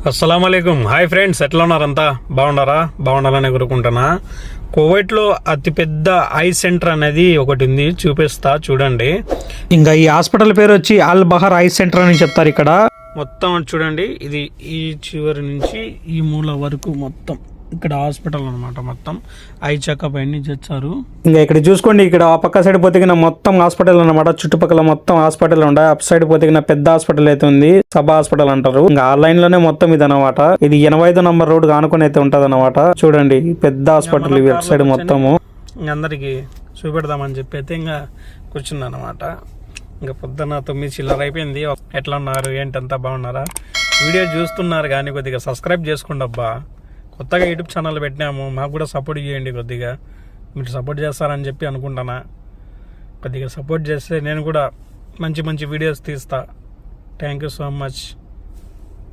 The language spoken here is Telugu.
అస్సలాముఅలైకుం. హాయ్ ఫ్రెండ్స్, ఎట్లా ఉన్నారంతా? బాగుండాలని కోరుకుంటున్నా. కువైట్లో అతిపెద్ద ఐ సెంటర్ అనేది ఒకటి ఉంది, చూపిస్తా చూడండి. ఇంకా ఈ హాస్పిటల్ పేరు వచ్చి అల్ బహర్ ఐ సెంటర్ అని చెప్తారు. ఇక్కడ మొత్తం చూడండి, ఇది ఈ చివరి నుంచి ఈ మూల వరకు మొత్తం ఇక్కడ హాస్పిటల్ అనమాట. మొత్తం ఐ చెకప్ అన్ని చేస్తారు. ఇంకా ఇక్కడ చూసుకోండి, ఇక్కడ ఆ పక్క సైడ్ పోతే మొత్తం హాస్పిటల్ అనమాట. చుట్టుపక్కల మొత్తం హాస్పిటల్ ఉంటాయి. అప్ సైడ్ పోతే పెద్ద హాస్పిటల్ అయితే ఉంది, సబ్ హాస్పిటల్ అంటారు. ఇంకా ఆ లైన్ లోనే మొత్తం ఇది అనమాట. ఇది 85 నంబర్ రోడ్ ఆనుకొని అయితే ఉంటది అనమాట. చూడండి, పెద్ద హాస్పిటల్ ఈ వెబ్ సైడ్ మొత్తము. అందరికి చూపెడదామని చెప్పి అయితే ఇంకా కూర్చున్నా అనమాట. ఇంకా పొద్దున్న 9 చిల్లర అయిపోయింది. ఎట్లా ఉన్నారు, ఏంటంతా బాగున్నారా? వీడియో చూస్తున్నారు కానీ కొద్దిగా సబ్స్క్రైబ్ చేసుకోండి అబ్బా. కొత్తగా యూట్యూబ్ ఛానల్ పెట్టినాము, మాకు కూడా సపోర్ట్ చేయండి. కొద్దిగా మీరు సపోర్ట్ చేస్తారని చెప్పి అనుకుంటున్నా. కొద్దిగా సపోర్ట్ చేస్తే నేను కూడా మంచి మంచి వీడియోస్ తీస్తా. Thank you so much.